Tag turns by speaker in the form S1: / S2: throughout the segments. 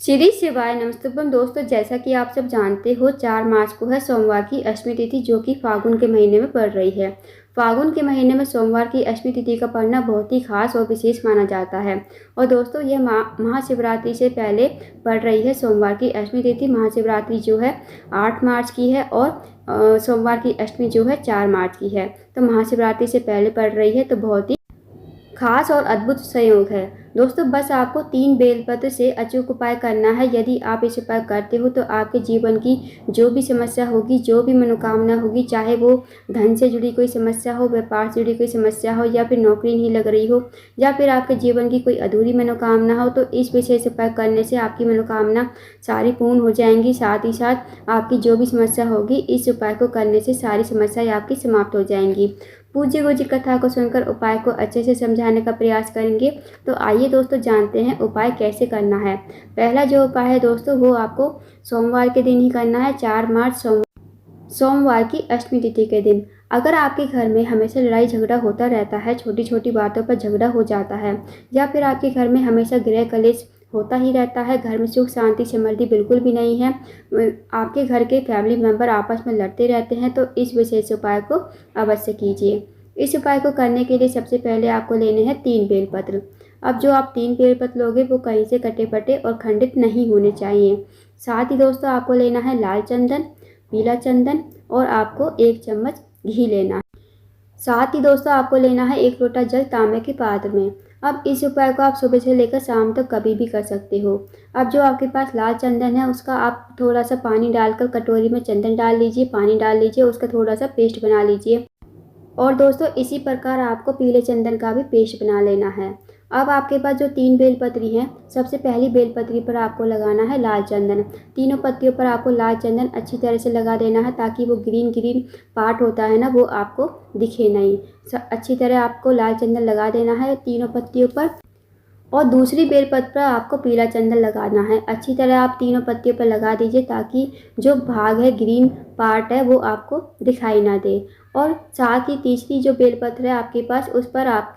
S1: श्री शिवाय नमस्तुभ्यम। दोस्तों, जैसा कि आप सब जानते हो 4 मार्च को है सोमवार की अष्टमी तिथि, जो कि फागुन के महीने में पड़ रही है। फागुन के महीने में सोमवार की अष्टमी तिथि का पड़ना बहुत ही खास और विशेष माना जाता है। और दोस्तों, यह महाशिवरात्रि से पहले पड़ रही है सोमवार की अष्टमी तिथि। महाशिवरात्रि जो है 8 मार्च की है और सोमवार की अष्टमी जो है 4 मार्च की है। तो महाशिवरात्रि से पहले पड़ रही है, तो बहुत ही खास और अद्भुत संयोग है। दोस्तों, बस आपको 3 बेलपत्र से अचूक उपाय करना है। यदि आप इस उपाय करते हो तो आपके जीवन की जो भी समस्या होगी, जो भी मनोकामना होगी, चाहे वो धन से जुड़ी कोई समस्या हो, व्यापार से जुड़ी कोई समस्या हो, या फिर नौकरी नहीं लग रही हो, या फिर आपके जीवन की कोई अधूरी मनोकामना हो, तो इस विशेष उपाय करने से आपकी मनोकामना सारी पूर्ण हो जाएंगी। साथ ही साथ आपकी जो भी समस्या होगी, इस उपाय को करने से सारी समस्याएं आपकी समाप्त हो जाएंगी। पूज्य गुरु जी कथा को सुनकर उपाय को अच्छे से समझाने का प्रयास करेंगे। तो आइए दोस्तों, जानते हैं उपाय कैसे करना है। पहला जो उपाय है दोस्तों, वो आपको सोमवार के दिन ही करना है। 4 मार्च सोमवार की अष्टमी तिथि के दिन। अगर आपके घर में हमेशा लड़ाई झगड़ा होता रहता है, छोटी छोटी बातों पर झगड़ा हो जाता है, या फिर आपके घर में हमेशा गृह कलेश होता ही रहता है, घर में सुख शांति समृद्धि बिल्कुल भी नहीं है, आपके घर के फैमिली मेंबर आपस में लड़ते रहते हैं, तो इस विशेष उपाय को अवश्य कीजिए। इस उपाय को करने के लिए सबसे पहले आपको लेने हैं 3 बेलपत्र। अब जो आप 3 बेलपत्र लोगे वो कहीं से कटे पटे और खंडित नहीं होने चाहिए। साथ ही दोस्तों, आपको लेना है लाल चंदन, पीला चंदन, और आपको 1 चम्मच घी लेना है। साथ ही दोस्तों, आपको लेना है 1 लोटा जल तांबे के पात्र में। अब इस उपाय को आप सुबह से लेकर शाम तक कभी भी कर सकते हो। अब जो आपके पास लाल चंदन है, उसका आप थोड़ा सा पानी डालकर कटोरी में चंदन डाल लीजिए, पानी डाल लीजिए, उसका थोड़ा सा पेस्ट बना लीजिए। और दोस्तों, इसी प्रकार आपको पीले चंदन का भी पेस्ट बना लेना है। अब आपके पास जो 3 बेलपत्री हैं, सबसे पहली बेलपत्री पर आपको लगाना है लाल चंदन। तीनों पत्तियों पर आपको लाल चंदन अच्छी तरह से लगा देना है, ताकि वो ग्रीन ग्रीन पार्ट होता है ना, वो आपको दिखे नहीं। अच्छी तरह आपको लाल चंदन लगा देना है तीनों पत्तियों पर। और दूसरी बेलपत्र पर आपको पीला चंदन लगाना है। अच्छी तरह आप तीनों पत्तियों पर लगा दीजिए, ताकि जो भाग है, ग्रीन पार्ट है, वो आपको दिखाई ना दे। और साथ ही तीसरी जो बेलपत्र है आपके पास, उस पर आप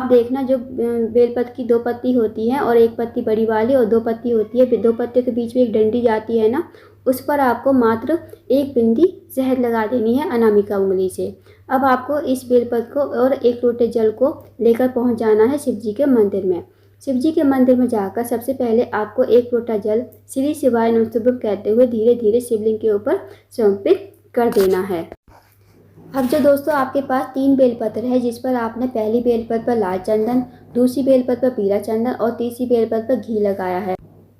S1: देखना, जो बेलपत्र की 2 पत्ती होती है और 1 पत्ती बड़ी वाली और 2 पत्ती होती है, 2 पत्तियों के बीच में एक डंडी जाती है ना, उस पर आपको मात्र 1 बिंदी शहद लगा देनी है अनामिका उंगली से। अब आपको इस बेलपत्र को और 1 लोटे जल को लेकर पहुंच जाना है शिव जी के मंदिर में। शिव जी के मंदिर में जाकर सबसे पहले आपको 1 लोटा जल श्री शिवाय नमस्तुभ्यम कहते हुए धीरे धीरे शिवलिंग के ऊपर समर्पित कर देना है। अब जो दोस्तों आपके पास 3 बेलपत्र है, जिस पर आपने पहली बेलपत्र पर लाल चंदन, दूसरी बेलपत्र पर पीला चंदन और तीसरी बेलपत्र पर घी लगाया है।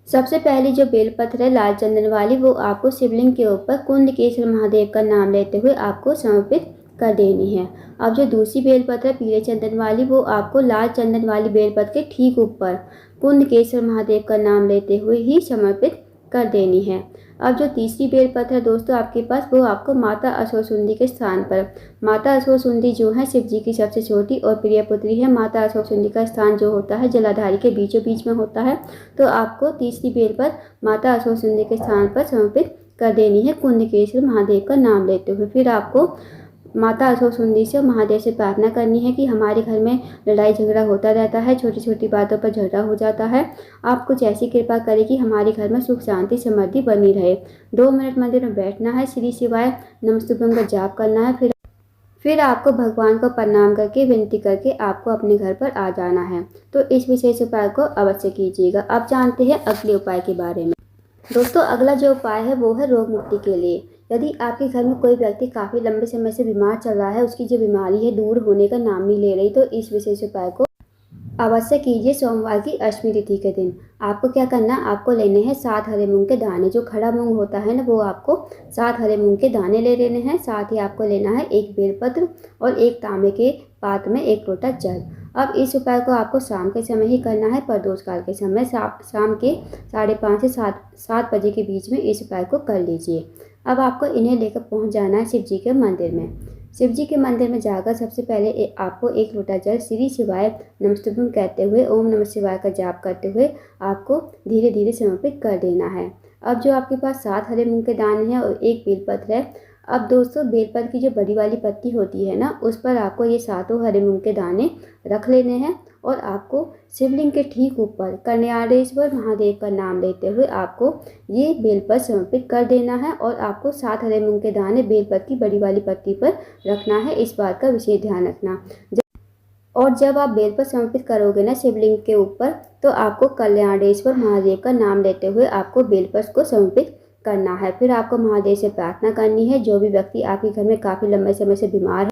S1: सबसे पहली जो बेलपत्र है लाल चंदन वाली, वो आपको शिवलिंग के ऊपर कुंदकेश्वर महादेव का नाम लेते हुए आपको समर्पित कर देनी है। अब जो दूसरी बेलपत्र है पीले चंदन वाली, वो आपको लाल चंदन वाली बेलपत्र के ठीक ऊपर कुंदकेश्वर महादेव का नाम लेते हुए ही समर्पित कर देनी है। अब जो तीसरी बेलपत्र है दोस्तों आपके पास, वो आपको माता अशोकसुंदी के स्थान पर, माता अशोकसुंदी जो है शिव जी की सबसे छोटी और प्रिय पुत्री है। माता अशोकसुंदी का स्थान जो होता है जलाधारी के बीचों बीच में होता है, तो आपको तीसरी बेलपत्र माता अशोकसुंदी के स्थान पर समर्पित कर देनी है कुंदकेश्वर महादेव का नाम लेते हुए। फिर आपको माता अशोकसुंदी से महादेव से प्रार्थना करनी है कि हमारे घर में लड़ाई झगड़ा होता रहता है, छोटी छोटी बातों पर झगड़ा हो जाता है, आप कुछ ऐसी कृपा करें कि हमारे घर में सुख शांति समृद्धि बनी रहे। 2 मिनट मंदिर में बैठना है, श्री शिवाय नमस्तुभ्यम का जाप करना है। फिर आपको भगवान को प्रणाम करके विनती करके आपको अपने घर पर आ जाना है। तो इस विशेष उपाय को अवश्य कीजिएगा। अब जानते हैं अगले उपाय के बारे में। दोस्तों, अगला जो उपाय है वो है रोग मुक्ति के लिए। यदि आपके घर में कोई व्यक्ति काफ़ी लंबे समय से बीमार चल रहा है, उसकी जो बीमारी है दूर होने का नाम नहीं ले रही, तो इस विशेष उपाय को अवश्य कीजिए सोमवार की अष्टमी तिथि के दिन। आपको क्या करना, आपको लेने हैं 7 हरे मूंग के दाने। जो खड़ा मूंग होता है ना, वो आपको 7 हरे मूंग के दाने ले लेने हैं। साथ ही आपको लेना है 1 बेलपत्र और 1 तांबे के पात्र में 1 लोटा जल। अब इस उपाय को आपको शाम के समय ही करना है, प्रदोष काल के समय, शाम के 5:30 से 7 बजे के बीच में इस उपाय को कर लीजिए। अब आपको इन्हें लेकर पहुंच जाना है शिव जी के मंदिर में। शिव जी के मंदिर में जाकर सबसे पहले आपको 1 लोटा जल श्री शिवाय नमस्तुभ्यम कहते हुए ओम नमः शिवाय का जाप करते हुए आपको धीरे धीरे समर्पित कर देना है। अब जो आपके पास 7 हरे मूंग के दाने हैं और 1 बेलपत्र है, अब दोस्तों बेलपत्र की जो बड़ी वाली पत्ती होती है ना, उस पर आपको ये 7 हरे मूंग के दाने रख लेने हैं और आपको शिवलिंग के ठीक ऊपर कल्याणेश्वर महादेव का नाम लेते हुए आपको ये बेलपत्र समर्पित कर देना है और आपको 7 हरे मूंग के दाने बेलपत्र की बड़ी वाली पत्ती पर रखना है। इस बात का विशेष ध्यान रखना। और जब आप बेलपत्र समर्पित करोगे ना शिवलिंग के ऊपर, तो आपको कल्याणेश्वर महादेव का नाम लेते हुए आपको बेलपत्र को समर्पित करना है। फिर आपको महादेव से प्रार्थना करनी है। जो भी व्यक्ति आपके घर में काफ़ी लंबे समय से बीमार है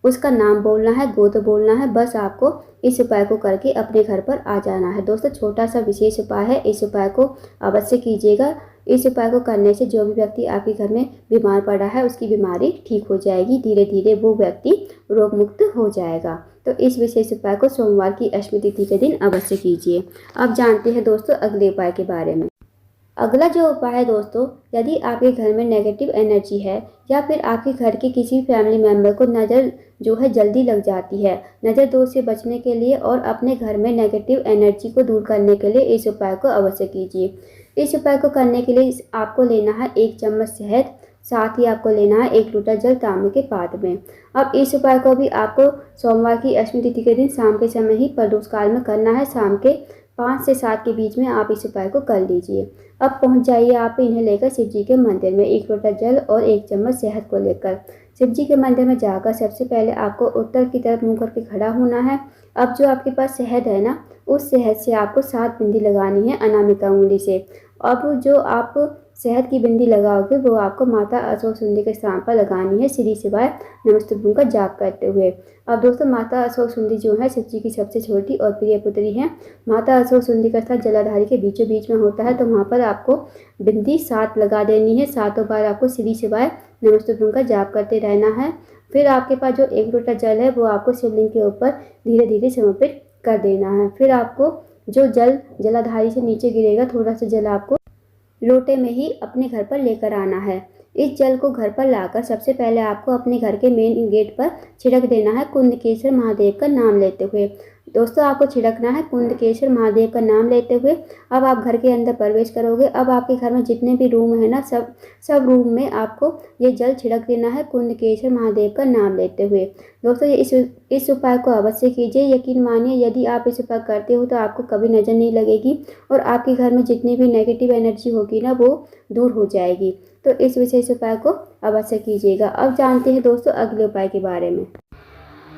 S1: उसका नाम बोलना है, गोत्र बोलना है। बस आपको इस उपाय को करके अपने घर पर आ जाना है। दोस्तों छोटा सा विशेष उपाय है, इस उपाय को अवश्य कीजिएगा। इस उपाय को करने से जो भी व्यक्ति आपके घर में बीमार पड़ा है उसकी बीमारी ठीक हो जाएगी। धीरे धीरे वो व्यक्ति रोग मुक्त हो जाएगा। तो इस विशेष उपाय को सोमवार की अष्टमी तिथि के दिन अवश्य कीजिए। अब जानते हैं दोस्तों अगले उपाय के बारे में। अगला जो उपाय है दोस्तों, यदि आपके घर में नेगेटिव एनर्जी है या फिर आपके घर के किसी फैमिली मेम्बर को नज़र जो है जल्दी लग जाती है, नज़र दोष से बचने के लिए और अपने घर में नेगेटिव एनर्जी को दूर करने के लिए इस उपाय को अवश्य कीजिए। इस उपाय को करने के लिए आपको लेना है 1 चम्मच शहद, साथ ही आपको लेना है 1 लोटा जल तांबे के पात्र में। अब इस उपाय को भी आपको सोमवार की अष्टमी तिथि के दिन शाम के समय ही प्रदोष काल में करना है। शाम के 5 से 7 के बीच में आप इस उपाय को कर लीजिए। अब पहुंच जाइए आप इन्हें लेकर शिव जी के मंदिर में। 1 लोटा जल और 1 चम्मच शहद को लेकर शिव जी के मंदिर में जाकर सबसे पहले आपको उत्तर की तरफ मुंह करके खड़ा होना है। अब जो आपके पास शहद है ना, उस शहद से आपको 7 बिंदी लगानी है अनामिका उंगली से। अब जो आप शहद की बिंदी लगाओगे वो आपको माता अशोक सुंदरी के स्थान पर लगानी है, श्री शिवाय नमस्तुभ्यं का जाप करते हुए। अब दोस्तों माता अशोक सुंदरी जो है शिव जी की सबसे छोटी और प्रिय पुत्री है। माता अशोक सुंदरी का स्थान जलाधारी के बीचों बीच में होता है, तो वहाँ पर आपको बिंदी 7 लगा देनी है। 7 बार आपको श्री शिवाय नमस्तुभ्यं का जाप करते रहना है। फिर आपके पास जो 1 लोटा जल है वो आपको शिवलिंग के ऊपर धीरे धीरे समर्पित कर देना है। फिर आपको जो जल जलाधारी से नीचे गिरेगा, थोड़ा सा जल आपको लोटे में ही अपने घर पर लेकर आना है। इस जल को घर पर लाकर सबसे पहले आपको अपने घर के मेन गेट पर छिड़क देना है कुंदकेश्वर महादेव का नाम लेते हुए। दोस्तों आपको छिड़कना है कुंदकेश्वर महादेव का नाम लेते हुए। अब आप घर के अंदर प्रवेश करोगे। अब आपके घर में जितने भी रूम है ना, सब रूम में आपको ये जल छिड़क देना है कुंदकेश्वर महादेव का नाम लेते हुए। दोस्तों इस उपाय को अवश्य कीजिए। यकीन मानिए यदि आप इस उपाय करते हो तो आपको कभी नज़र नहीं लगेगी और आपके घर में जितनी भी नेगेटिव एनर्जी होगी ना वो दूर हो जाएगी। तो इस विशेष उपाय को अवश्य कीजिएगा। अब जानते हैं दोस्तों अगले उपाय के बारे में।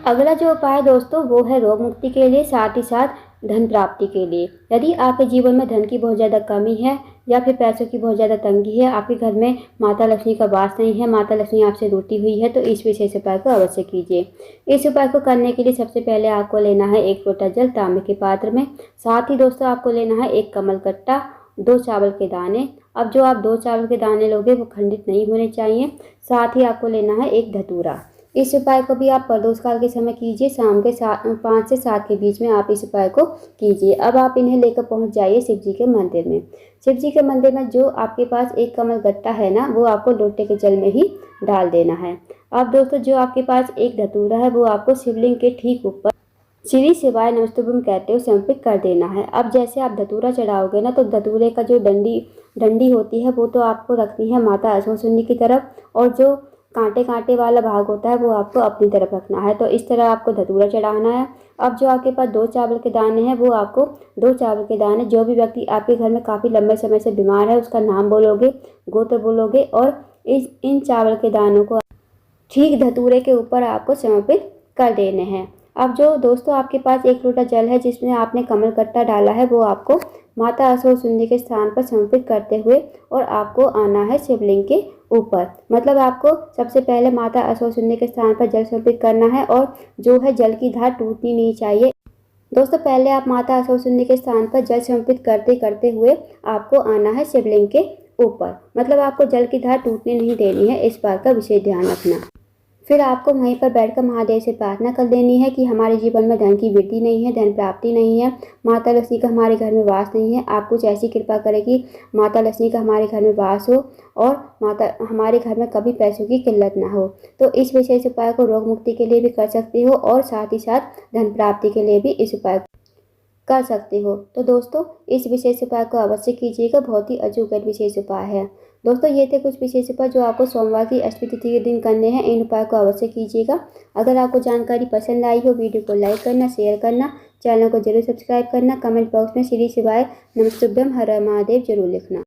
S1: अगला जो उपाय है दोस्तों वो है रोग मुक्ति के लिए, साथ ही साथ धन प्राप्ति के लिए। यदि आपके जीवन में धन की बहुत ज़्यादा कमी है या फिर पैसों की बहुत ज़्यादा तंगी है, आपके घर में माता लक्ष्मी का वास नहीं है, माता लक्ष्मी आपसे रूठी हुई है, तो इस विशेष उपाय को अवश्य कीजिए। इस उपाय को करने के लिए सबसे पहले आपको लेना है 1 लोटा जल तांबे के पात्र में। साथ ही दोस्तों आपको लेना है 1 कमल कट्टा, 2 चावल के दाने। अब जो आप 2 चावल के दाने लोगे वो खंडित नहीं होने चाहिए। साथ ही आपको लेना है 1 धतूरा। इस उपाय को भी आप प्रदोष काल के समय कीजिए। शाम के 5 से 7 के बीच में आप इस उपाय को कीजिए। अब आप इन्हें लेकर पहुंच जाइए शिव जी के मंदिर में। शिव जी के मंदिर में जो आपके पास 1 कमल गट्टा है ना, वो आपको लोटे के जल में ही डाल देना है। अब दोस्तों जो आपके पास 1 धतूरा है वो आपको शिवलिंग के ठीक ऊपर श्री शिवाय नमस्तुभ्यं कहते हुए समर्पित कर देना है। अब जैसे आप धतूरा चढ़ाओगे ना, तो धतूरे का जो डंडी होती है वो तो आपको रखनी है माता अशोक सुंदरी की तरफ, और जो कांटे वाला भाग होता है वो आपको अपनी तरफ रखना है। तो इस तरह आपको धतूरा चढ़ाना है। अब जो आपके पास 2 चावल के दाने हैं वो आपको 2 चावल के दाने, जो भी व्यक्ति आपके घर में काफ़ी लंबे समय से बीमार है उसका नाम बोलोगे, गोत्र बोलोगे और इन चावल के दानों को ठीक धतूरे के ऊपर आपको समर्पित कर देने हैं। अब जो दोस्तों आपके पास 1 लोटा जल है जिसमें आपने कमल कट्टा डाला है वो आपको माता अशोक सुंदरी के स्थान पर समर्पित करते हुए और आपको आना है शिवलिंग के ऊपर। मतलब आपको सबसे पहले माता अशोक सुंदरी के स्थान पर जल समर्पित करना है और जो है जल की धार टूटनी नहीं चाहिए। दोस्तों पहले आप माता अशोक सुंदरी के स्थान पर जल समर्पित करते करते हुए आपको आना है शिवलिंग के ऊपर। मतलब आपको जल की धार टूटने नहीं देनी है, इस बात का विशेष ध्यान रखना। फिर आपको वहीं पर बैठकर महादेव से प्रार्थना कर देनी है कि हमारे जीवन में धन की वृद्धि नहीं है, धन प्राप्ति नहीं है, माता लक्ष्मी का हमारे घर में वास नहीं है। आप कुछ ऐसी कृपा करें कि माता लक्ष्मी का हमारे घर में वास हो और हमारे घर में कभी पैसों की किल्लत ना हो। तो इस विशेष उपाय को रोग मुक्ति के लिए भी कर सकते हो और साथ ही साथ धन प्राप्ति के लिए भी इस उपाय कर सकते हो। तो दोस्तों इस विशेष उपाय को अवश्य कीजिएगा, बहुत ही अचूक विशेष उपाय है। दोस्तों ये थे कुछ विशेष उपाय जो आपको सोमवार की अष्टमी तिथि के दिन करने हैं। इन उपाय को अवश्य कीजिएगा। अगर आपको जानकारी पसंद आई हो, वीडियो को लाइक करना, शेयर करना, चैनल को जरूर सब्सक्राइब करना, कमेंट बॉक्स में श्री शिवाय नमस्तुभ्यम हर हर महादेव जरूर लिखना।